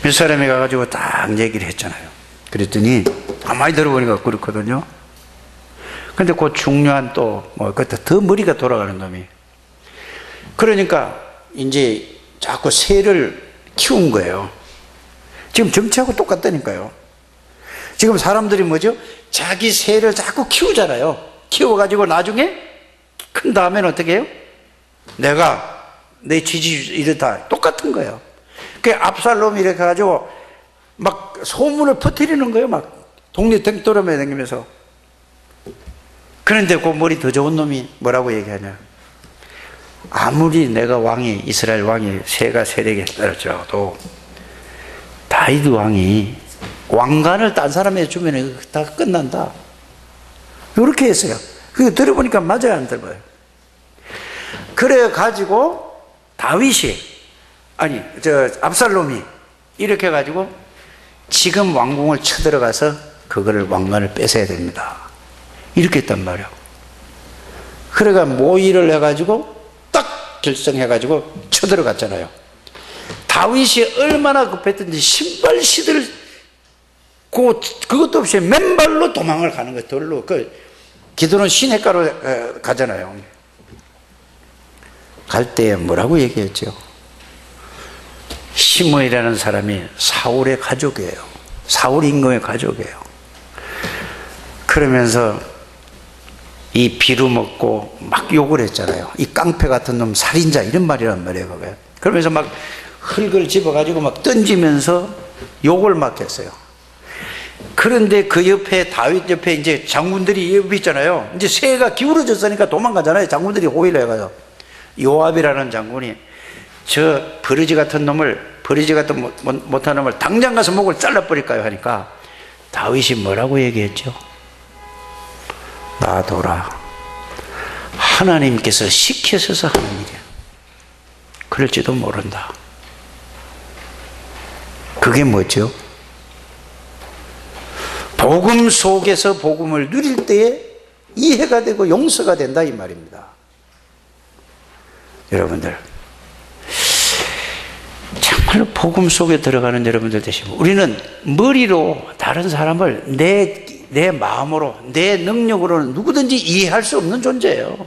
Speaker 1: 몇 사람이 가가지고 딱 얘기를 했잖아요. 그랬더니 가만히 들어보니까 그렇거든요. 근데 그 중요한 또 그때 더 머리가 돌아가는 놈이, 그러니까 이제 자꾸 새를 키운 거예요. 지금 정치하고 똑같다니까요. 지금 사람들이 뭐죠? 자기 새를 자꾸 키우잖아요. 키워가지고 나중에 큰 다음에는 어떻게 해요? 내가 내 지지율 이렇다. 똑같은 거예요. 그 압살롬이 이렇게 해가지고 막 소문을 퍼뜨리는 거예요. 막 동네 땡떠러매 다니면서. 그런데 그 머리 더 좋은 놈이 뭐라고 얘기하냐. 아무리 내가 왕이, 이스라엘 왕이 새가 세력에 떨어져도 다윗 왕이 왕관을 딴 사람에게 주면 다 끝난다. 이렇게 했어요. 그거 들어보니까 맞아요, 안 들어봐요? 그래 가지고 다윗이, 아니 압살롬이 이렇게 해가지고 지금 왕궁을 쳐들어가서 그거를 왕관을 뺏어야 됩니다. 이렇게 했단 말이에요. 그래가 모의를 해가지고 딱 결정해가지고 쳐들어갔잖아요. 다윗이 얼마나 급했던지 신발 시들 그것도 없이 맨발로 도망을 가는 거예요. 돌로. 기도는 시냇가로 가잖아요. 갈 때 뭐라고 얘기했죠? 시므이라는 사람이 사울의 가족이에요. 사울 임금의 가족이에요. 그러면서 이 비루 먹고 막 욕을 했잖아요. 이 깡패 같은 놈, 살인자, 이런 말이란 말이에요. 그게. 그러면서 막 흙을 집어가지고 막 던지면서 욕을 막 했어요. 그런데 그 옆에, 다윗 옆에 이제 장군들이 옆에 있잖아요. 이제 새가 기울어졌으니까 도망가잖아요. 장군들이 호위를 해가지고. 요압이라는 장군이 저 버러지 같은 놈을, 버러지 같은 못한 놈을 당장 가서 목을 잘라버릴까요? 하니까 다윗이 뭐라고 얘기했죠? 놔둬라. 하나님께서 시키셔서 하는 일이야. 그럴지도 모른다. 그게 뭐죠? 복음 속에서 복음을 누릴 때에 이해가 되고 용서가 된다 이 말입니다. 여러분들, 정말로 복음 속에 들어가는 여러분들 되시고, 우리는 머리로 다른 사람을 내 마음으로, 내 능력으로는 누구든지 이해할 수 없는 존재예요.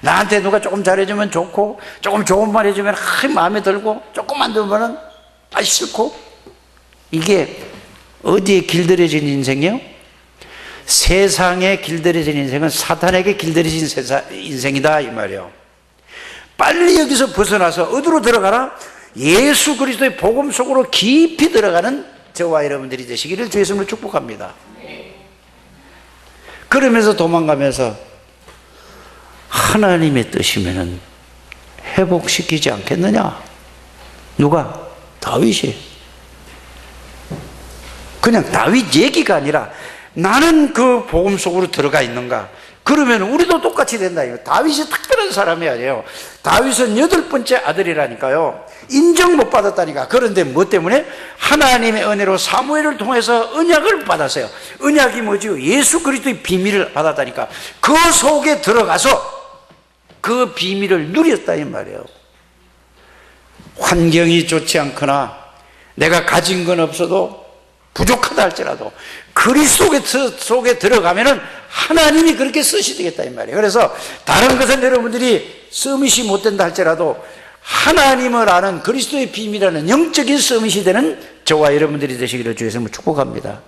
Speaker 1: 나한테 누가 조금 잘해주면 좋고, 조금 좋은 말 해주면 마음에 들고, 조금 안 들면은 싫고. 이게 어디에 길들여진 인생이요? 세상에 길들여진 인생은 사탄에게 길들여진 인생이다, 이 말이에요. 빨리 여기서 벗어나서 어디로 들어가라? 예수 그리스도의 복음 속으로 깊이 들어가는 저와 여러분들이 되시기를 주의 이름으로 축복합니다. 그러면서 도망가면서 하나님의 뜻이면은 회복시키지 않겠느냐? 누가? 다윗이. 그냥 다윗 얘기가 아니라 나는 그 복음 속으로 들어가 있는가? 그러면 우리도 똑같이 된다. 다윗이 특별한 사람이 아니에요. 다윗은 8번째 아들이라니까요. 인정 못 받았다니까. 그런데 뭐 때문에? 하나님의 은혜로 사무엘을 통해서 언약을 받았어요. 언약이 뭐죠? 예수 그리스도의 비밀을 받았다니까. 그 속에 들어가서 그 비밀을 누렸다 이 말이에요. 환경이 좋지 않거나 내가 가진 건 없어도 부족하다 할지라도 그리스도 속에 들어가면은 하나님이 그렇게 쓰시겠다 이 말이에요. 그래서 다른 것은 여러분들이 서밋이 못 된다 할지라도 하나님을 아는 그리스도의 비밀이라는 영적인 서밋이 되는 저와 여러분들이 되시기를 주에서 축복합니다.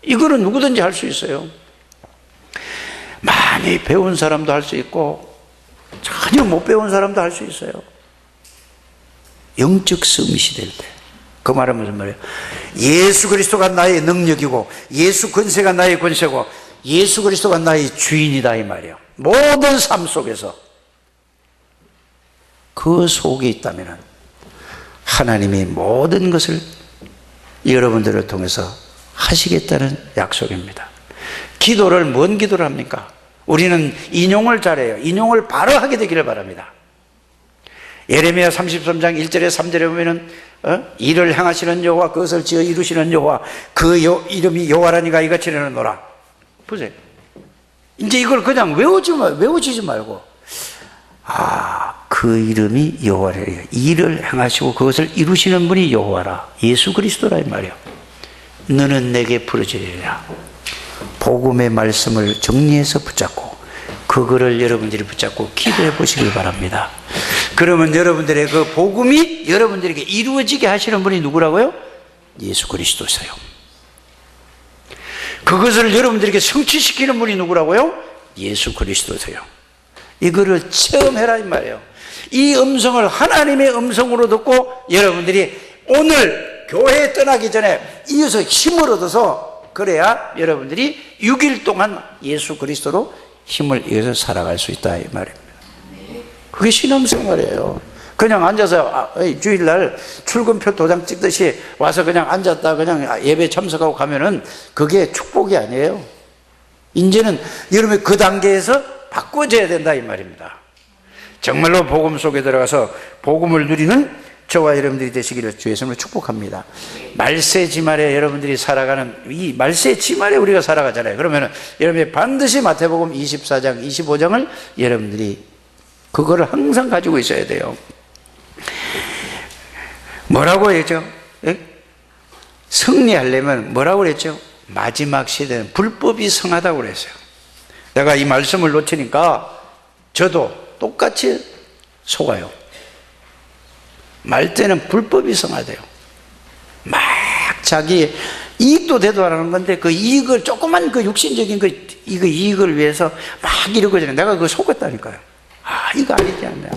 Speaker 1: 이거는 누구든지 할 수 있어요. 많이 배운 사람도 할 수 있고 전혀 못 배운 사람도 할 수 있어요. 영적 서밋이 될 때. 그 말은 무슨 말이에요? 예수 그리스도가 나의 능력이고 예수 권세가 나의 권세고 예수 그리스도가 나의 주인이다 이 말이에요. 모든 삶 속에서 그 속에 있다면 하나님이 모든 것을 여러분들을 통해서 하시겠다는 약속입니다. 기도를 뭔 기도를 합니까? 우리는 인용을 잘해요. 인용을 바로 하게 되기를 바랍니다. 예레미야 33장 1절에 3절에 보면은 일을 행하시는 여호와 그것을 지어 이루시는 여호와 그 이름이 여호와라니가 이같이 내놓노라. 보세요. 이제 이걸 그냥 외우지 말고 그 이름이 여호와라. 일을 행하시고 그것을 이루시는 분이 여호와라. 예수 그리스도라 이 말이에요. 너는 내게 부르짖으리라. 복음의 말씀을 정리해서 붙잡고 그거를 여러분들이 붙잡고 기도해 보시길 바랍니다. 그러면 여러분들의 그 복음이 여러분들에게 이루어지게 하시는 분이 누구라고요? 예수 그리스도세요. 그것을 여러분들에게 성취시키는 분이 누구라고요? 예수 그리스도세요. 이거를 체험해라 이 말이에요. 이 음성을 하나님의 음성으로 듣고 여러분들이 오늘 교회에 떠나기 전에 이어서 힘을 얻어서 그래야 여러분들이 6일 동안 예수 그리스도로 힘을 이어서 살아갈 수 있다 이 말입니다. 그게 신앙생활이에요. 그냥 앉아서 주일날 출근표 도장 찍듯이 와서 그냥 앉았다 그냥 예배 참석하고 가면은 그게 축복이 아니에요. 이제는 여러분이 그 단계에서 바꿔줘야 된다 이 말입니다. 정말로 복음 속에 들어가서 복음을 누리는 저와 여러분들이 되시기를 주의 이름으로 축복합니다. 말세 지말에 여러분들이 살아가는 이 말세 지말에 우리가 살아가잖아요. 그러면은 여러분이 반드시 마태복음 24장 25장을 여러분들이 그거를 항상 가지고 있어야 돼요. 뭐라고 했죠? 승리하려면 뭐라고 했죠? 마지막 시대는 불법이 성하다고 그랬어요. 내가 이 말씀을 놓치니까 저도 똑같이 속아요. 말 때는 불법이 성하대요. 막 자기 이익도 되도 안 하는 건데 그 이익을 조그만 그 육신적인 이거 이익을 위해서 막 이러거든요. 내가 그거 속았다니까요. 이거 아니지 않나요?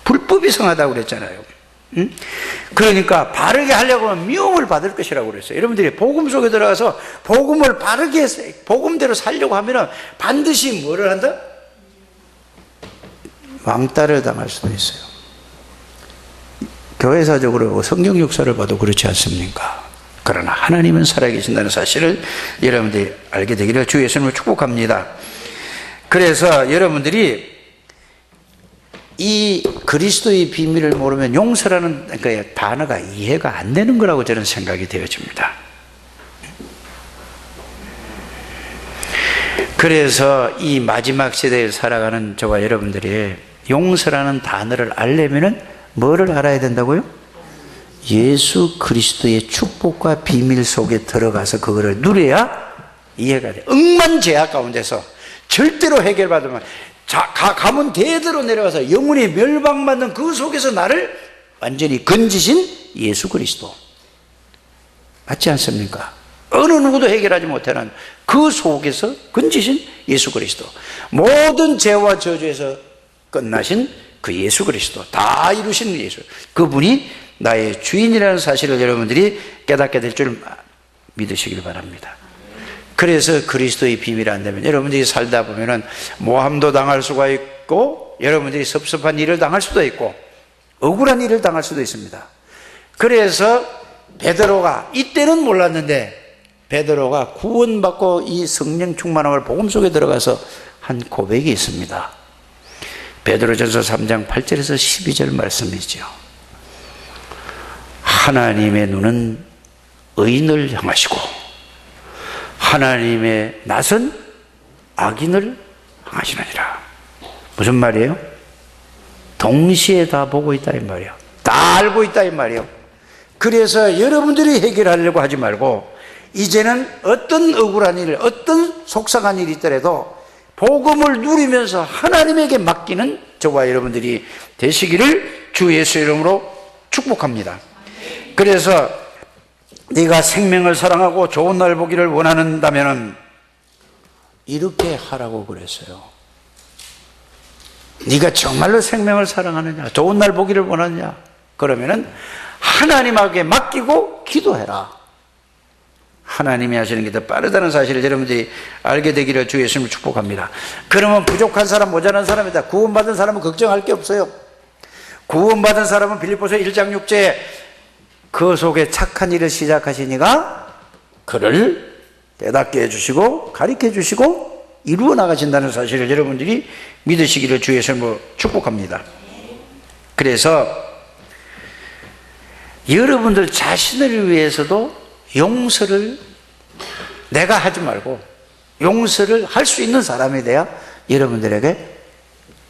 Speaker 1: 불법이 성하다고 그랬잖아요. 응? 그러니까 바르게 하려고 하면 미움을 받을 것이라고 그랬어요. 여러분들이 복음 속에 들어가서 복음을 바르게 해서 복음대로 살려고 하면 반드시 뭐를 한다? 왕따를 당할 수도 있어요. 교회사적으로 성경 역사를 봐도 그렇지 않습니까? 그러나 하나님은 살아계신다는 사실을 여러분들이 알게 되기를 주 예수님을 축복합니다. 그래서 여러분들이 이 그리스도의 비밀을 모르면 용서라는 그 단어가 이해가 안 되는 거라고 저는 생각이 되어집니다. 그래서 이 마지막 시대에 살아가는 저와 여러분들이 용서라는 단어를 알려면은 뭐를 알아야 된다고요? 예수 그리스도의 축복과 비밀 속에 들어가서 그거를 누려야 이해가 돼. 억만제약 가운데서 절대로 해결받으면 가문 대대로 내려가서 영혼이 멸망받는 그 속에서 나를 완전히 건지신 예수 그리스도. 맞지 않습니까? 어느 누구도 해결하지 못하는 그 속에서 건지신 예수 그리스도. 모든 죄와 저주에서 끝나신 그 예수 그리스도. 다 이루신 예수. 그분이 나의 주인이라는 사실을 여러분들이 깨닫게 될 줄 믿으시길 바랍니다. 그래서 그리스도의 비밀이 안 되면 여러분들이 살다 보면은 모함도 당할 수가 있고, 여러분들이 섭섭한 일을 당할 수도 있고, 억울한 일을 당할 수도 있습니다. 그래서 베드로가, 이때는 몰랐는데 베드로가 구원받고 이 성령 충만함을 복음 속에 들어가서 한 고백이 있습니다. 베드로전서 3장 8절에서 12절 말씀이죠. 하나님의 눈은 의인을 향하시고 하나님의 낯은 악인을 향하시느니라. 무슨 말이에요? 동시에 다 보고 있다 이 말이에요. 다 알고 있다 이 말이에요. 그래서 여러분들이 해결하려고 하지 말고, 이제는 어떤 억울한 일, 어떤 속상한 일이 있더라도 복음을 누리면서 하나님에게 맡기는 저와 여러분들이 되시기를 주 예수 이름으로 축복합니다. 그래서 네가 생명을 사랑하고 좋은 날 보기를 원한다면 이렇게 하라고 그랬어요. 네가 정말로 생명을 사랑하느냐, 좋은 날 보기를 원하느냐, 그러면은 하나님에게 맡기고 기도해라. 하나님이 하시는 게 더 빠르다는 사실을 여러분들이 알게 되기를 주 예수님을 축복합니다. 그러면 부족한 사람, 모자란 사람이다. 구원받은 사람은 걱정할 게 없어요. 구원받은 사람은 빌립보서 1장 6절에 그 속에 착한 일을 시작하시니가 그를 깨닫게 해주시고 가르쳐 주시고 이루어 나가신다는 사실을 여러분들이 믿으시기를 주 예수님으로 축복합니다. 그래서 여러분들 자신을 위해서도 용서를 내가 하지 말고 용서를 할 수 있는 사람이 돼야 여러분들에게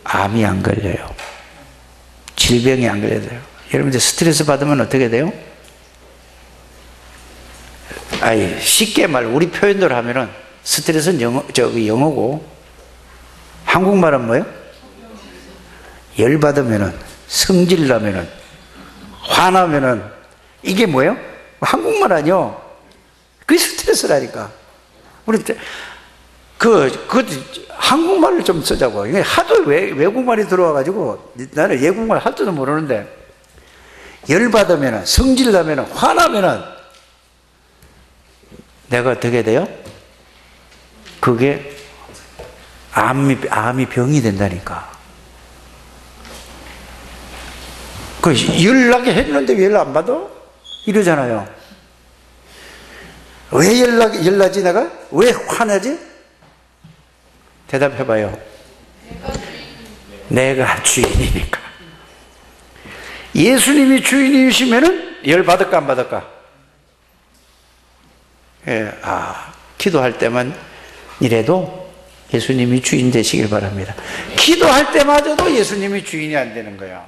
Speaker 1: 암이 안 걸려요. 질병이 안 걸려요. 여러분들 스트레스 받으면 어떻게 돼요? 쉽게 말 우리 표현대로 하면은 스트레스는 영어고 한국말은 뭐예요? 열 받으면은, 성질 나면은, 화나면은 이게 뭐예요? 한국말 아니요. 그게 스트레스라니까. 우리 한국말을 좀 쓰자고. 이게 하도 외국말이 들어와가지고 나는 외국말 할 줄도 모르는데, 열 받으면은, 성질 나면은, 화나면은 내가 어떻게 돼요? 그게 암이 병이 된다니까. 그 연락이 해주는데 왜 연락 안 받아? 이러잖아요. 왜 연락이 내가? 왜 화나지? 대답해봐요. 내가 주인이니까. 예수님이 주인이시면은 열 받을까 안 받을까? 기도할 때만 이래도 예수님이 주인 되시길 바랍니다. 기도할 때마저도 예수님이 주인이 안 되는 거야.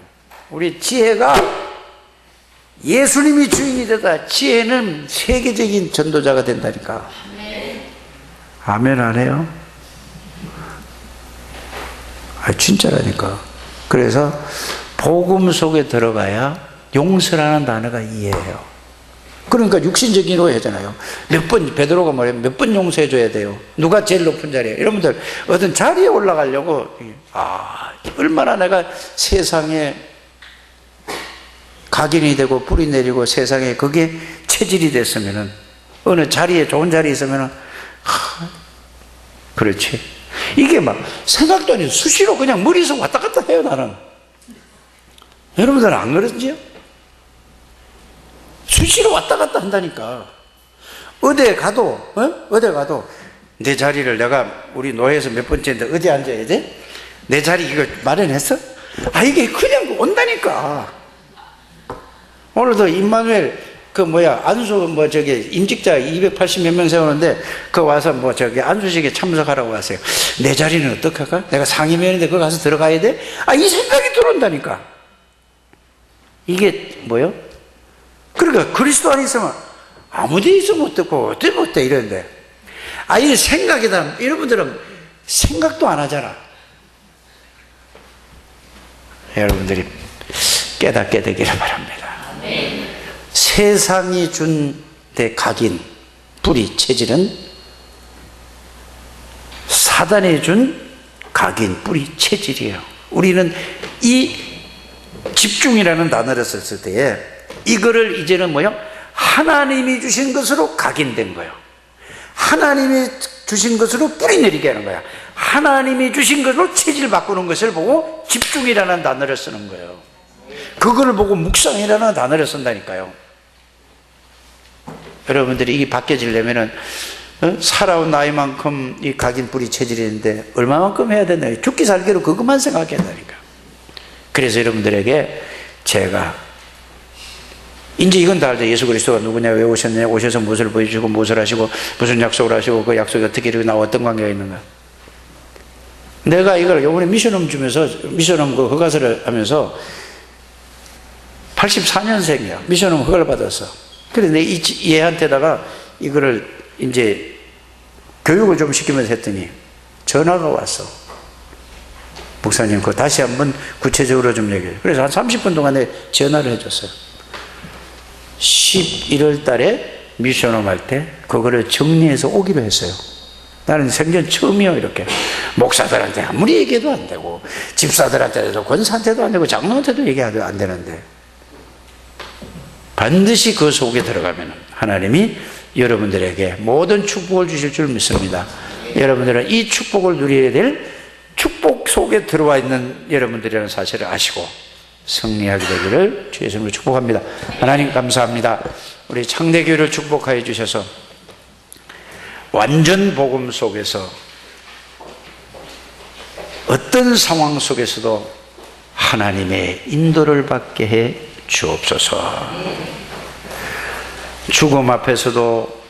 Speaker 1: 우리 지혜가 예수님이 주인이 되다, 지혜는 세계적인 전도자가 된다니까. 아멘 안 해요? 진짜라니까. 그래서 복음 속에 들어가야 용서라는 단어가 이해해요. 그러니까 육신적인 오해잖아요. 베드로가 뭐래요? 몇 번 용서해 줘야 돼요? 누가 제일 높은 자리에? 여러분들 어떤 자리에 올라가려고 얼마나 내가 세상에 각인이 되고 뿌리 내리고 세상에 그게 체질이 됐으면은, 어느 자리에 좋은 자리에 있으면은 그렇지. 이게 막 생각도 아니고 수시로 그냥 머리에서 왔다 갔다 해요. 나는. 여러분들은 안 그러지요? 수시로 왔다 갔다 한다니까. 어디에 가도 내 자리를 내가 우리 노회에서 몇 번째인데 어디 앉아야 돼? 내 자리 이거 마련했어? 이게 그냥 온다니까. 오늘도 임마누엘 안수 임직자 280몇 명 세우는데 와서 안수식에 참석하라고 왔어요. 내 자리는 어떡할까? 내가 상임위원인데 거기 가서 들어가야 돼? 이 생각이 들어온다니까. 이게 뭐요? 그러니까 그리스도 안에 있으면 아무 데 있어 못 듣고 어때 못돼 이러는데, 이 생각이다. 여러분들은 생각도 안 하잖아. 여러분들이 깨닫게 되기를 바랍니다. 세상이 준 데 각인, 뿌리, 체질은 사단이 준 각인, 뿌리, 체질이에요. 우리는 이 집중이라는 단어를 썼을 때에 이거를 이제는 뭐요? 하나님이 주신 것으로 각인된 거예요. 하나님이 주신 것으로 뿌리 내리게 하는 거야. 하나님이 주신 것으로 체질 바꾸는 것을 보고 집중이라는 단어를 쓰는 거예요. 그걸 보고 묵상이라는 단어를 쓴다니까요. 여러분들이 이게 바뀌어지려면은 살아온 나이만큼 이 각인 뿌리 체질인데 얼마만큼 해야 되나? 죽기 살기로 그것만 생각해야 되니까. 그래서 여러분들에게 제가 이제 이건 다 알죠. 예수 그리스도가 누구냐, 왜 오셨냐, 오셔서 무엇을 보여주시고 무엇을 하시고 무슨 약속을 하시고 그 약속이 어떻게 이루어지고 나와 어떤 관계가 있는가. 내가 이걸 요번에 미션홈 주면서 미션홈 그 허가서를 하면서 84년생이야. 미션홈 허가를 받았어. 그래서 내 얘한테다가 이거를 이제 교육을 좀 시키면서 했더니 전화가 왔어. 목사님, 그거 다시 한번 구체적으로 좀 얘기해요. 그래서 한 30분 동안에 전화를 해줬어요. 11월 달에 미션홈 할 때 그거를 정리해서 오기로 했어요. 나는 생전 처음이요. 이렇게 목사들한테 아무리 얘기해도 안 되고 집사들한테도 권사한테도 안 되고 장로한테도 얘기해도 안 되는데, 반드시 그 속에 들어가면 하나님이 여러분들에게 모든 축복을 주실 줄 믿습니다. 여러분들은 이 축복을 누려야 될 축복 속에 들어와 있는 여러분들이라는 사실을 아시고 승리하게 되기를 주의 이름으로 축복합니다. 하나님 감사합니다. 우리 창대교회를 축복하여 주셔서 완전 복음 속에서 어떤 상황 속에서도 하나님의 인도를 받게 해 주옵소서. 죽음 앞에서도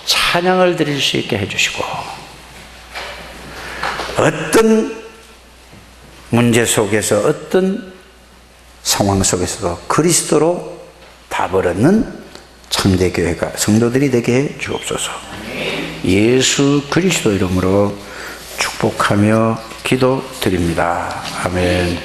Speaker 1: 찬양을 드릴 수 있게 해주시고, 어떤 문제 속에서 어떤 상황 속에서도 그리스도로 답을 얻는 창대교회가 성도들이 되게 해 주옵소서. 예수 그리스도 이름으로 축복하며 기도드립니다. 아멘.